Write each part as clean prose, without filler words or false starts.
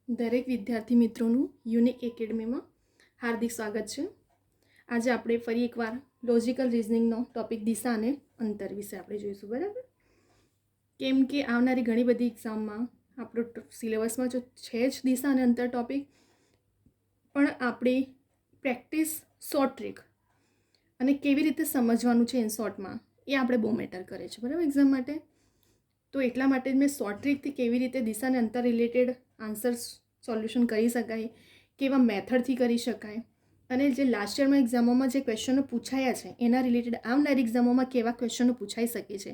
દરેક વિદ્યાર્થી મિત્રોનું યુનિક એકેડમીમાં હાર્દિક સ્વાગત છે. આજે આપણે ફરી એકવાર લોજિકલ રિઝનિંગનો ટોપિક દિશા અને અંતર વિશે આપણે જોઈશું, બરાબર? કેમ કે આવનારી ઘણી બધી એક્ઝામમાં આપણો સિલેબસમાં જો છે જ દિશા અને અંતર ટોપિક, પણ આપણી પ્રેક્ટિસ શોર્ટ ટ્રીક અને કેવી રીતે સમજવાનું છે ઇન શોર્ટમાં એ આપણે બહુ મેટર કરે છે, બરાબર, એક્ઝામ માટે. તો એટલા માટે મેં શોર્ટ ટ્રીકથી કેવી રીતે દિશા અને અંતર રિલેટેડ આન્સર સોલ્યુશન કરી શકાય, કેવા મેથડથી કરી શકાય, અને જે લાસ્ટ યરમાં એક્ઝામોમાં જે ક્વેશ્ચનો પૂછાયા છે એના રિલેટેડ આવનારી એક્ઝામોમાં કેવા ક્વેશ્ચનો પૂછાઈ શકે છે,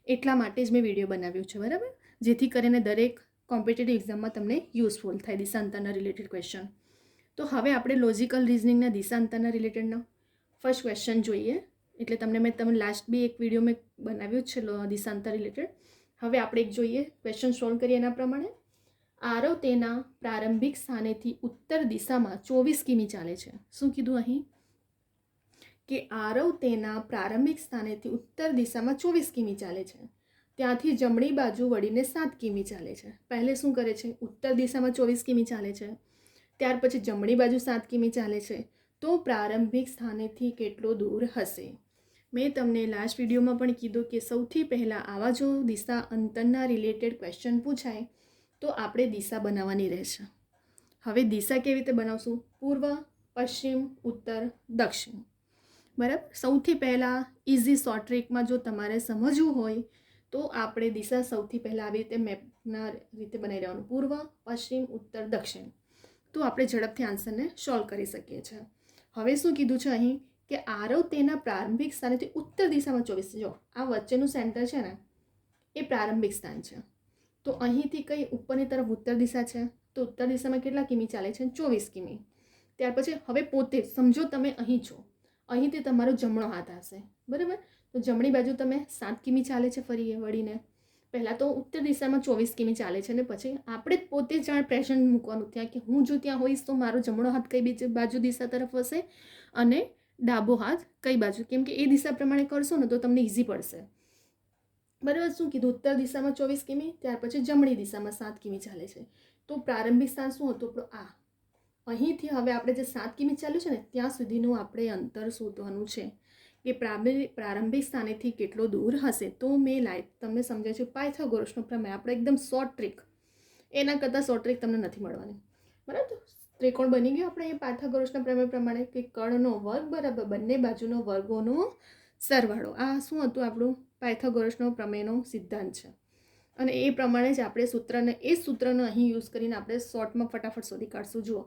એટલા માટે જ મેં વિડીયો બનાવ્યું છે, બરાબર, જેથી કરીને દરેક કોમ્પિટિટિવ એક્ઝામમાં તમને યુઝફુલ થાય દિશા અંતરના રિલેટેડ ક્વેશ્ચન. તો હવે આપણે લોજિકલ રિઝનિંગના દિશા અંતરના રિલેટેડનો ફર્સ્ટ ક્વેશ્ચન જોઈએ. એટલે તમને લાસ્ટ બી એક વિડીયો મેં બનાવ્યું જ છે દિશા અંતર રિલેટેડ. હવે આપણે એક જોઈએ, ક્વેશ્ચન સોલ્વ કરીએ એના પ્રમાણે. આરવ તેના પ્રારંભિક સ્થાનેથી ઉત્તર દિશામાં 24 કિમી ચાલે છે. શું કીધું અહીં? કે આરવ તેના પ્રારંભિક સ્થાનેથી ઉત્તર દિશામાં 24 કિમી ચાલે છે. ત્યાંથી જમણી બાજુ વળીને 7 કિમી ચાલે છે. પહેલે શું કરે છે? ઉત્તર દિશામાં 24 કિમી ચાલે છે, ત્યાર પછી જમણી બાજુ 7 કિમી ચાલે છે. તો પ્રારંભિક સ્થાનેથી કેટલો દૂર હશે? મેં તમને લાસ્ટ વિડીયોમાં પણ કીધું કે સૌથી પહેલાં આવા જો દિશા અંતરના રિલેટેડ ક્વેશ્ચન પૂછાય તો આપણે દિશા બનાવવાની રહેશે. હવે દિશા કેવી રીતે બનાવશું? પૂર્વ, પશ્ચિમ, ઉત્તર, દક્ષિણ, બરાબર. સૌથી પહેલાં ઇઝી શોર્ટ ટ્રીકમાં જો તમારે સમજવું હોય તો આપણે દિશા સૌથી પહેલાં આવી રીતે મેપના રીતે બનાવી લેવાનું, પૂર્વ, પશ્ચિમ, ઉત્તર, દક્ષિણ. તો આપણે ઝડપથી આન્સરને સોલ્વ કરી શકીએ છીએ. હવે શું કીધું છે અહીં? કે આરવ તેના પ્રારંભિક સ્થાનેથી ઉત્તર દિશામાં 24, જો આ વચ્ચેનું સેન્ટર છે ને એ પ્રારંભિક સ્થાન છે. તો અહીંથી કઈ ઉપરની તરફ ઉત્તર દિશા છે, તો ઉત્તર દિશામાં કેટલા કિમી ચાલે છે? 24 કિમી. ત્યાર પછી હવે પોતે સમજો તમે અહીં છો, અહીંથી તમારો જમણો હાથ હશે, બરાબર. તો જમણી બાજુ તમે 7 કિમી ચાલે છે ફરી વળીને. પહેલાં તો ઉત્તર દિશામાં 24 કિમી ચાલે છે, અને પછી આપણે જ પોતે જાણ પ્રેશર મૂકવાનું ત્યાં કે હું જો ત્યાં હોઈશ તો મારો જમણો હાથ કઈ બાજુ દિશા તરફ હશે અને ડાબો હાથ કઈ બાજુ, કેમ કે એ દિશા પ્રમાણે કરશો ને તો તમને ઇઝી પડશે, બરાબર. શું કીધું? ઉત્તર દિશામાં 24 કિમી, ત્યાર પછી જમણી દિશામાં 7 કિમી ચાલે છે. તો પ્રારંભિક સ્થાન શું હતું આપણું? આ અહીંથી હવે આપણે જે 7 કિમી ચાલ્યું છે ને ત્યાં સુધીનું આપણે અંતર શોધવાનું છે કે પ્રારંભિક સ્થાનેથી કેટલો દૂર હશે. તો મેં તમને સમજાય છે પાયથાગોરસનો પ્રમેય, આપણે એકદમ શોર્ટ ટ્રીક, એના કરતાં શોર્ટ ટ્રીક તમને નથી મળવાની, બરાબર. ત્રિકોણ બની ગયો આપણે એ પાયથાગોરસના પ્રમેય પ્રમાણે કે કર્ણનો વર્ગ બરાબર બંને બાજુનો વર્ગોનો સરવાળો. આ શું હતું? આપણું પાયથાગોરસનો પ્રમેયનો સિદ્ધાંત છે, અને એ પ્રમાણે જ આપણે સૂત્રને એ સૂત્રને અહીં યુઝ કરીને આપણે શોર્ટમાં ફટાફટ શોધી કાઢશું. જુઓ,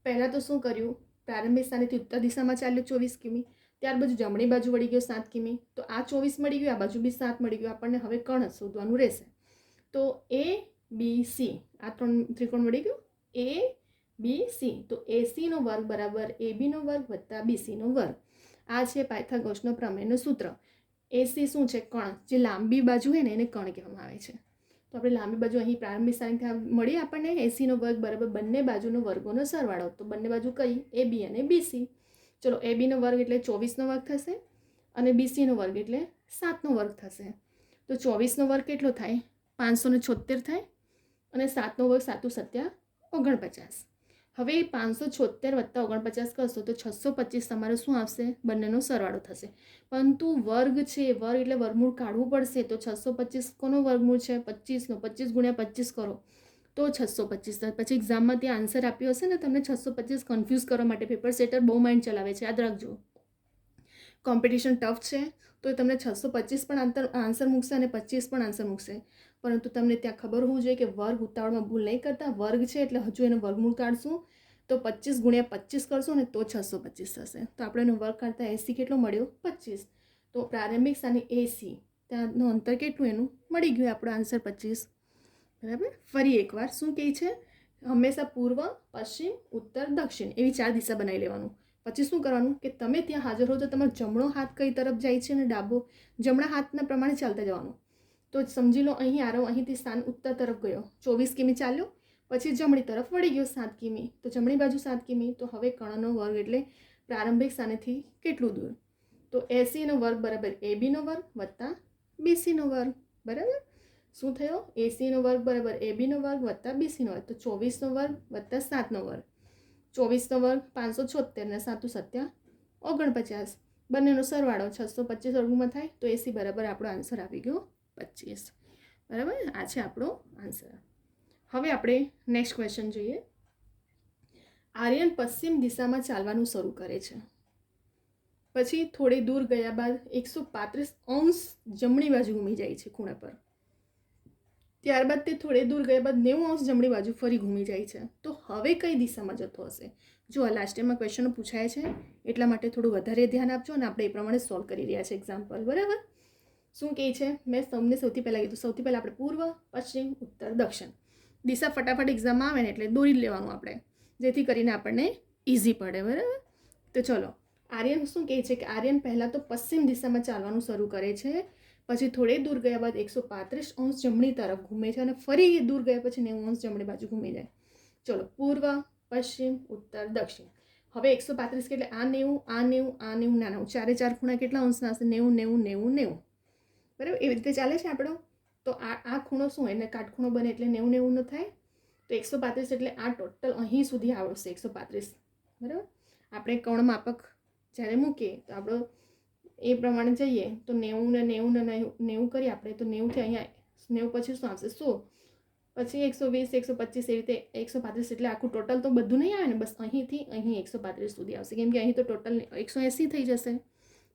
પહેલાં તો શું કર્યું? પ્રારંભિક સ્થાનેથી ઉત્તર દિશામાં ચાલ્યું 24 કિમી, ત્યાર બાજુ જમણી બાજુ વળી ગયો 7 કિમી. તો આ 24 મળી ગયું, આ બાજુ બી 7 મળી ગયું. આપણને હવે કર્ણ જ શોધવાનું રહેશે. તો એ બી સી, આ ત્રિકોણ મળી ગયું, એ બી સી. તો એસીનો વર્ગ બરાબર એબીનો વર્ગ વત્તા બીસીનો વર્ગ. આ છે પાયથાગોરસનો પ્રમેયનું સૂત્ર. એસી શું છે? કર્ણ. જે લાંબી બાજુ હોય ને એને કર્ણ કહેવામાં આવે છે. તો આપણે લાંબી બાજુ અહીં પ્રારંભિક સ્થાનથી મળી આપણને એસીનો વર્ગ બરાબર બંને બાજુનો વર્ગોનો સરવાળો. તો બંને બાજુ કઈ? એ બી અને બીસી. ચલો, એ બીનો વર્ગ એટલે 24નો વર્ગ થશે, અને બીસીનો વર્ગ એટલે 7નો વર્ગ થશે. તો 24નો વર્ગ કેટલો થાય? 576 થાય, અને 7નો વર્ગ 7 × 7 = 49. હવે 576 વત્તા 49 કરશો તો 625 તમારું શું આવશે? બંનેનો સરવાળો થશે. પરંતુ વર્ગ છે, વર્ગ એટલે વર્ગમૂળ કાઢવું પડશે. તો 625 કોનો વર્ગમૂળ છે? 25નો. 25 × 25 કરો તો 625. પછી એક્ઝામમાં ત્યાં આન્સર આપ્યો હશે ને, તમને 625 કન્ફ્યુઝ કરવા માટે પેપર સેટર બહુ માઇન્ડ ચલાવે છે, યાદ રાખજો. કોમ્પિટિશન ટફ છે તો તમને 625 પણ આન્સર મૂકશે અને 25 પણ આન્સર મૂકશે. પરંતુ તમને ત્યાં ખબર હોવું જોઈએ કે વર્ગ ઉતાવળમાં ભૂલ નહીં કરતા. વર્ગ છે એટલે હજુ એનું વર્ગમૂળ કાઢશું તો 25 × 25 કરશો ને તો 625 થશે. તો આપણે એનો વર્ગ કાઢતા એસી કેટલો મળ્યો? 25. તો પ્રારંભિક સ્થાને એસી, ત્યાંનું અંતર કેટલું એનું મળી ગયું આપણો આન્સર 25, બરાબર. ફરી એકવાર શું કહે છે? હંમેશા પૂર્વ, પશ્ચિમ, ઉત્તર, દક્ષિણ એવી 4 દિશા બનાવી લેવાનું. પછી શું કરવાનું કે તમે ત્યાં હાજર હો તો તમારો જમણો હાથ કઈ તરફ જાય છે અને ડાબો જમણા હાથના પ્રમાણે ચાલતા જવાનું. તો સમજી લો અહીં આરવ અહીંથી સ્થાન ઉત્તર તરફ ગયો, 24 કિમી ચાલ્યો, પછી જમણી તરફ વળી ગયો 7 કિમી. તો જમણી બાજુ 7 કિમી. તો હવે કર્ણનો વર્ગ એટલે પ્રારંભિક સ્થાનેથી કેટલું દૂર? તો 80નો વર્ગ બરાબર એબીનો વર્ગ વત્તા બીસીનો વર્ગ, બરાબર. શું થયો? એસીનો વર્ગ બરાબર એબીનો વર્ગ વત્તા બીસીનો વર્ગ, તો 24નો વર્ગ વત્તા 7નો વર્ગ, 24નો વર્ગ 576 ને 7 7 49, બંનેનો સરવાળો 625 વર્ગમાં થાય, તો એસી બરાબર આપણો આન્સર આવી ગયો 25. બરાબર, આ છે આપણો આન્સર. હવે આપણે નેક્સ્ટ ક્વેશ્ચન જોઈએ. આર્યન પશ્ચિમ દિશામાં ચાલવાનું શરૂ કરે છે. પછી થોડી દૂર ગયા બાદ 135° જમણી બાજુ ઘૂમી જાય છે ખૂણા પર. ત્યારબાદ તે થોડે દૂર ગયા બાદ 90° જમણી બાજુ ફરી ઘૂમી જાય છે. તો હવે કઈ દિશામાં જતો હશે? જો આ લાસ્ટ ટાઈમમાં ક્વેશ્ચનો પૂછાય છે એટલા માટે થોડું વધારે ધ્યાન આપજો અને આપણે એ પ્રમાણે સોલ્વ કરી રહ્યા છે એક્ઝામ્પલ. બરાબર, શું કહે છે? મેં તમને સૌથી પહેલાં કીધું, સૌથી પહેલાં આપણે પૂર્વ, પશ્ચિમ, ઉત્તર, દક્ષિણ દિશા ફટાફટ એક્ઝામમાં આવે ને એટલે દોરી લેવાનું આપણે, જેથી કરીને આપણને ઇઝી પડે. બરાબર, તો ચલો, આર્યન શું કહે છે કે આર્યન પહેલાં તો પશ્ચિમ દિશામાં ચાલવાનું શરૂ કરે છે, પછી થોડે દૂર ગયા બાદ 135° જમણી તરફ ઘૂમે છે અને ફરી દૂર ગયા પછી 90° જમણી બાજુ ઘૂમી જાય. ચલો, પૂર્વ, પશ્ચિમ, ઉત્તર, દક્ષિણ. હવે 135 એટલે આ 90, આ 90, આ 90, ના 90, ચારે ચાર ખૂણા કેટલા અંશના હશે? 90 90 90 90. બરાબર, એવી રીતે ચાલે છે આપણો. તો આ ખૂણો શું હોય? એને કાટખૂણો બને એટલે 90 90 નો થાય. તો 135 એટલે આ ટોટલ અહીં સુધી આવશે 135. બરાબર, આપણે કોણ માપક જ્યારે મૂકીએ તો આપણો એ પ્રમાણે જઈએ તો 90 ને 90 ને 90 કરીએ આપણે, તો 90થી અહીંયા 90 પછી શું આવશે? 100, પછી 120, 125, એ રીતે 135 એટલે આખું ટોટલ તો બધું નહીં આવે ને, બસ અહીંથી અહીં 135 સુધી આવશે, કેમ કે અહીં તો ટોટલ 180 થઈ જશે.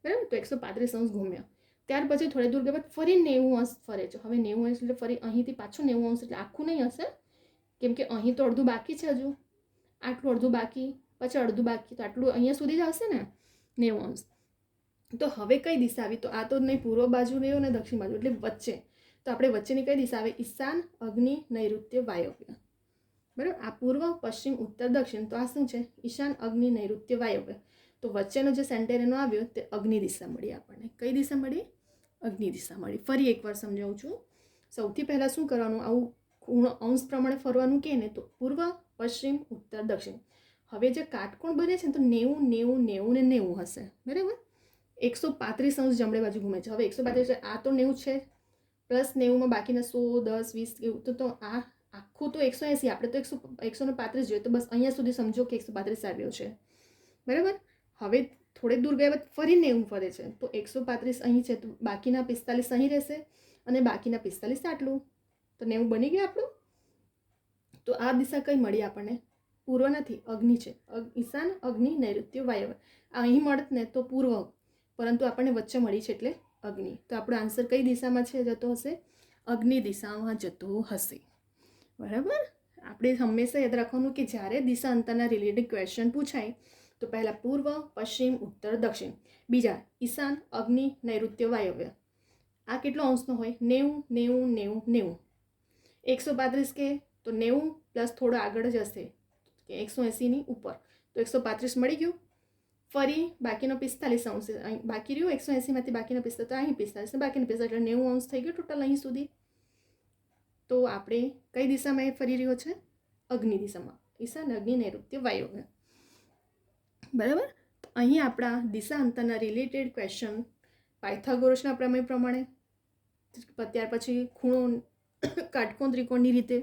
બરાબર, તો 135° ઘૂમ્યા. ત્યાર પછી થોડી દૂર ગયા બાદ ફરી 90° ફરે છે. હવે 90° એટલે ફરી અહીંથી પાછું 90° એટલે આખું નહીં હશે, કેમ કે અહીં તો અડધું બાકી છે, હજુ આટલું અડધું બાકી, પછી અડધું બાકી, તો આટલું અહીંયા સુધી જ આવશે ને 90°. તો હવે કઈ દિશા આવી? તો આ તો નહીં પૂર્વ બાજુ રહ્યો ને દક્ષિણ બાજુ, એટલે વચ્ચે. તો આપણે વચ્ચેની કઈ દિશા આવે? ઈશાન, અગ્નિ, નૈઋત્ય, વાયવ્ય. બરાબર, આ પૂર્વ, પશ્ચિમ, ઉત્તર, દક્ષિણ. તો આ શું છે? ઈશાન, અગ્નિ, નૈઋત્ય, વાયવ્ય. તો વચ્ચેનો જે સેન્ટર એનો આવ્યો તે અગ્નિ દિશા મળી આપણને. કઈ દિશા મળી? અગ્નિ દિશા મળી. ફરી એકવાર સમજાવું છું. સૌથી પહેલાં શું કરવાનું? આવું ખૂણો અંશ પ્રમાણે ફરવાનું કે ને, તો પૂર્વ, પશ્ચિમ, ઉત્તર, દક્ષિણ. હવે જે કાટકોણ બને છે ને, તો 90 90 90 ને 90 હશે. બરાબર, 135° જમણી બાજુ ઘૂમે છે. હવે 135 આ તો 90 છે, પ્લસ 90માં બાકીના 100, 10, 20 એવું તો આ આખું તો 180, આપણે તો 135 જોઈએ, તો બસ અહીંયા સુધી સમજો કે 135 આવ્યો છે. બરાબર, હવે થોડે દૂર ગયા બાદ ફરી 90 ફરે છે, તો 135 અહીં છે, તો બાકીના 45 અહીં રહેશે અને બાકીના 45 આટલું, તો 90 બની ગયા આપણું. તો આ દિશા કઈ મળી આપણને? પૂર્વ નથી, અગ્નિ છે. ઈશાન, અગ્નિ, નૈઋત્ય, વાયવ્ય. અહીં મળત ને તો પૂર્વ, પરંતુ આપણને વચ્ચે મળી છે એટલે અગ્નિ. તો આપણો આન્સર કઈ દિશામાં છે જતો હશે? અગ્નિ દિશામાં જતો હશે. બરાબર, આપણે હંમેશા યાદ રાખવાનું કે જ્યારે દિશા અંતરના રિલેટેડ ક્વેશ્ચન પૂછાય તો પહેલાં પૂર્વ, પશ્ચિમ, ઉત્તર, દક્ષિણ, બીજા ઈશાન, અગ્નિ, નૈઋત્ય, વાયવ્ય. આ કેટલો અંશનો હોય? 90 90 90 90. 135 કે તો 90 પ્લસ થોડો આગળ જ હશે કે 180ની ઉપર, તો 135 મળી ગયું. ફરી બાકીનો 45° અહીં બાકી રહ્યું, 180માંથી બાકીનો 45, તો અહીં 45 ને બાકીનો 45 એટલે 90° થઈ ગયો ટોટલ અહીં સુધી. તો આપણે કઈ દિશામાં એ ફરી રહ્યો છે? અગ્નિ દિશામાં. ઈશાન, અગ્નિ, નૈઋત્ય, વાયવ્ય. બરાબર, તો અહીં આપણા દિશા અંતરના રિલેટેડ ક્વેશ્ચન પાયથાગોરસના પ્રમેય પ્રમાણે, ત્યાર પછી ખૂણો, કાટકોણ ત્રિકોણની રીતે,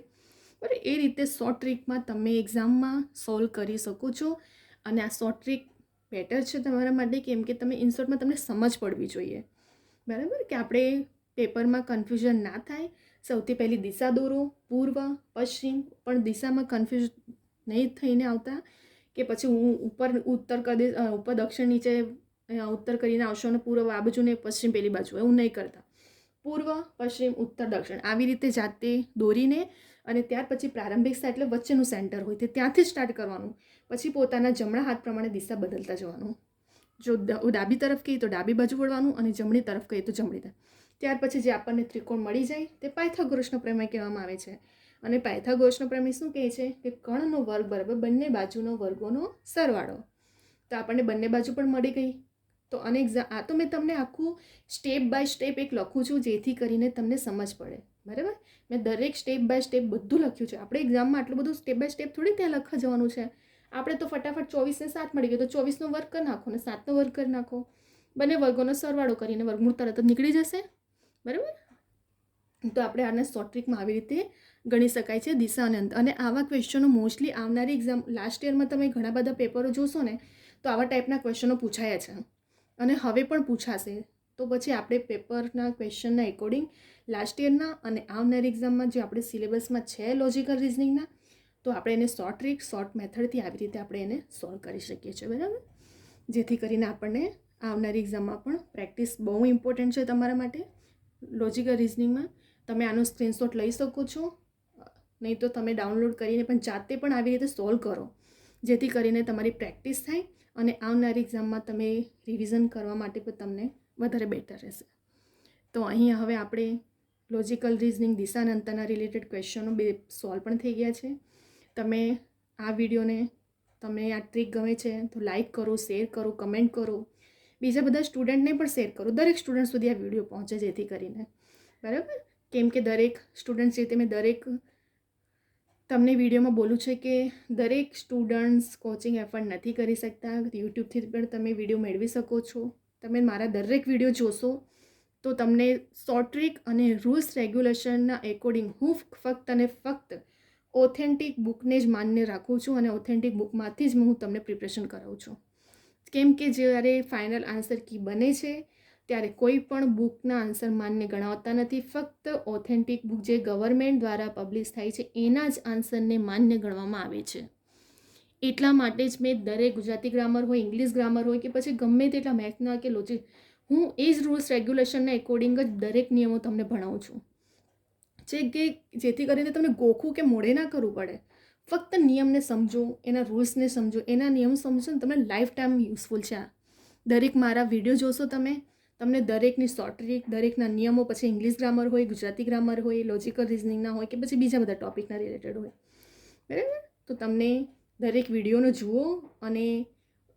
બરાબર, એ રીતે શોર્ટ ટ્રીકમાં તમે એક્ઝામમાં સોલ્વ કરી શકો છો. અને આ શોર્ટ ટ્રીક બેટર છે તમારા માટે, કેમ કે તમે ઇનશોર્ટમાં તમને સમજ પડવી જોઈએ. બરાબર, કે આપણે પેપરમાં કન્ફ્યુઝન ના થાય. સૌથી પહેલી દિશા દોરો, પૂર્વ, પશ્ચિમ, પણ દિશામાં કન્ફ્યુઝ નહીં થઈને આવતા કે પછી હું ઉત્તર કરી દઈશ, ઉપર દક્ષિણ, નીચે ઉત્તર કરીને આવશો અને પૂર્વ આ બાજુ ને પશ્ચિમ પેલી બાજુ, એવું નહીં કરતા. પૂર્વ, પશ્ચિમ, ઉત્તર, દક્ષિણ આવી રીતે જાતે દોરીને, અને ત્યાર પછી પ્રારંભિક સ્થાન એટલે વચ્ચેનું સેન્ટર હોય તે ત્યાંથી સ્ટાર્ટ કરવાનું. પછી પોતાના જમણા હાથ પ્રમાણે દિશા બદલતા જવાનું. જો ડાબી તરફ કહીએ તો ડાબી બાજુ વળવાનું, અને જમણી તરફ કહીએ તો જમણી તરફ. ત્યાર પછી જે આપણને ત્રિકોણ મળી જાય તે પાયથાગોરસનો પ્રમેય કહેવામાં આવે છે. અને પાયથાગોરસનો પ્રમેય શું કહે છે? કે કર્ણનો વર્ગ બરાબર બંને બાજુનો વર્ગોનો સરવાળો. તો આપણને બંને બાજુ પણ મળી ગઈ. તો અને આ તો મેં તમને આખું સ્ટેપ બાય સ્ટેપ એક લખું છું, જેથી કરીને તમને સમજ પડે. બરાબર, મેં દરેક સ્ટેપ બાય સ્ટેપ બધું લખ્યું છે. આપણે એક્ઝામમાં આટલું બધું સ્ટેપ બાય સ્ટેપ થોડી ત્યાં લખવા જવાનું છે. આપણે તો ફટાફટ 24 ને 7 મળી ગયો, તો 24નો વર્ગ કરી નાખો ને 7નો વર્ગ કરી નાખો, બંને વર્ગોનો સરવાળો કરીને વર્ગમૂળ તરત જ નીકળી જશે. બરાબર, તો આપણે આને શોર્ટ ટ્રિકમાં આવી રીતે ગણી શકાય છે દિશા અને અંત. અને આવા ક્વેશ્ચનો મોસ્ટલી આવનારી એક્ઝામ લાસ્ટ યરમાં તમે ઘણા બધા પેપરો જોશો ને તો આવા ટાઈપના ક્વેશ્ચનો પૂછાયા છે અને હવે પણ પૂછાશે. તો પછી આપણે પેપરના ક્વેશ્ચનના એકોર્ડિંગ લાસ્ટ યરના અને આવનારી એક્ઝામમાં જે આપણે સિલેબસમાં છે લોજિકલ રિઝનિંગના, તો આપણે એને શોર્ટ ટ્રીક શોર્ટ મેથડથી આવી રીતે આપણે એને સોલ્વ કરી શકીએ છીએ, બરાબર. જેથી કરીને આપણને આવનારી એક્ઝામમાં પણ પ્રેક્ટિસ બહુ ઇમ્પોર્ટન્ટ છે તમારા માટે. લોજિકલ રિઝનિંગમાં તમે આનો સ્ક્રીનશોટ લઈ શકો છો, નહીં તો તમે ડાઉનલોડ કરીને પણ જાતે પણ આવી રીતે સોલ્વ કરો, જેથી કરીને તમારી પ્રેક્ટિસ થાય અને આવનારી એક્ઝામમાં તમે રિવિઝન કરવા માટે પણ તમને વધારે બેટર રહેશે. તો અહીં હવે આપણે લોજિકલ રિઝનિંગ દિશા અને અંતરના રિલેટેડ ક્વેશ્ચનો 2 સોલ્વ પણ થઈ ગયા છે. તમે આ વિડીયોને તમને આ ટ્રીક ગમે છે તો લાઈક કરો, શેર કરો, કમેન્ટ કરો, બીજા બધા સ્ટુડન્ટને પણ શેર કરો, દરેક સ્ટુડન્ટ સુધી આ વિડીયો પહોંચે જેથી કરીને, બરાબર. કેમ કે દરેક સ્ટુડન્ટ રીતે મેં તમને વિડીયોમાં બોલું છે કે દરેક સ્ટુડન્ટ્સ કોચિંગ એફર્ટ નથી કરી શકતા. યુટ્યુબથી પણ તમે વિડીયો મેળવી શકો છો. તમે મારા દરેક વિડીયો જોશો તો તમને શોર્ટ ટ્રીક અને રૂલ્સ રેગ્યુલેશનના એકોર્ડિંગ હું ફક્ત અને ફક્ત ઓથેન્ટિક બુકને જ માન્ય રાખું છું અને ઓથેન્ટિક બુકમાંથી જ હું તમને પ્રિપરેશન કરાવું છું. કેમ કે જ્યારે ફાઇનલ આન્સર કી બને છે ત્યારે કોઈ પણ બુકના આન્સર માન્ય ગણાવતા નથી. ફક્ત ઓથેન્ટિક બુક જે ગવર્મેન્ટ દ્વારા પબ્લિશ થાય છે એના જ આન્સરને માન્ય ગણવામાં આવે છે. એટલા માટે જ મેં દરેક ગુજરાતી ગ્રામર હોય, ઇંગ્લિશ ગ્રામર હોય કે પછી ગમે તેટલા મેથ્સના કે લોજિક, હું એ જ રૂલ્સ રેગ્યુલેશનના એકોર્ડિંગ જ દરેક નિયમો તમને ભણાવું છું, જેથી કરીને તમને ગોખું કે મોડે ના કરવું પડે. ફક્ત નિયમને સમજો, એના રૂલ્સને સમજો, એના નિયમ સમજો ને તમને લાઈફ ટાઈમ યુઝફુલ છે. આ દરેક મારા વિડીયો જોશો તમને દરેકની શોર્ટ ટ્રીક, દરેકના નિયમો, પછી ઇંગ્લિશ ગ્રામર હોય, ગુજરાતી ગ્રામર હોય, લોજિકલ રિઝનિંગના હોય કે પછી બીજા બધા ટોપિકના રિલેટેડ હોય, બરાબર. તો તમને દરેક વિડીયોનો જુઓ અને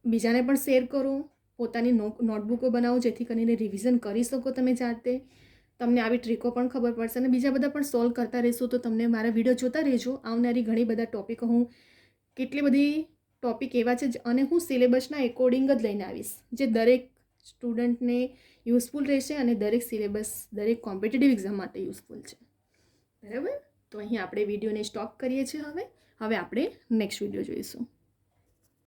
બીજાને પણ શેર કરો, પોતાની નોટબુકો બનાવો જેથી કરીને રિવિઝન કરી શકો તમે જાતે. તમને આવી ટ્રીકો પણ ખબર પડશે અને બીજા બધા પણ સોલ્વ કરતા રહેશો તો તમને મારા વિડીયો જોતા રહેજો. આવનારી ઘણી બધા ટોપિકો હું કેટલી બધી ટોપિક એવા છે અને હું સિલેબસના એકોર્ડિંગ જ લઈને આવીશ જે દરેક સ્ટુડન્ટને યુઝફુલ રહેશે અને દરેક સિલેબસ દરેક કોમ્પિટિટિવ એક્ઝામ માટે યુઝફુલ છે, બરાબર. તો અહીં આપણે વિડીયોને સ્ટોપ કરીએ છીએ. હવે આપણે નેક્સ્ટ વિડીયો જોઈશું.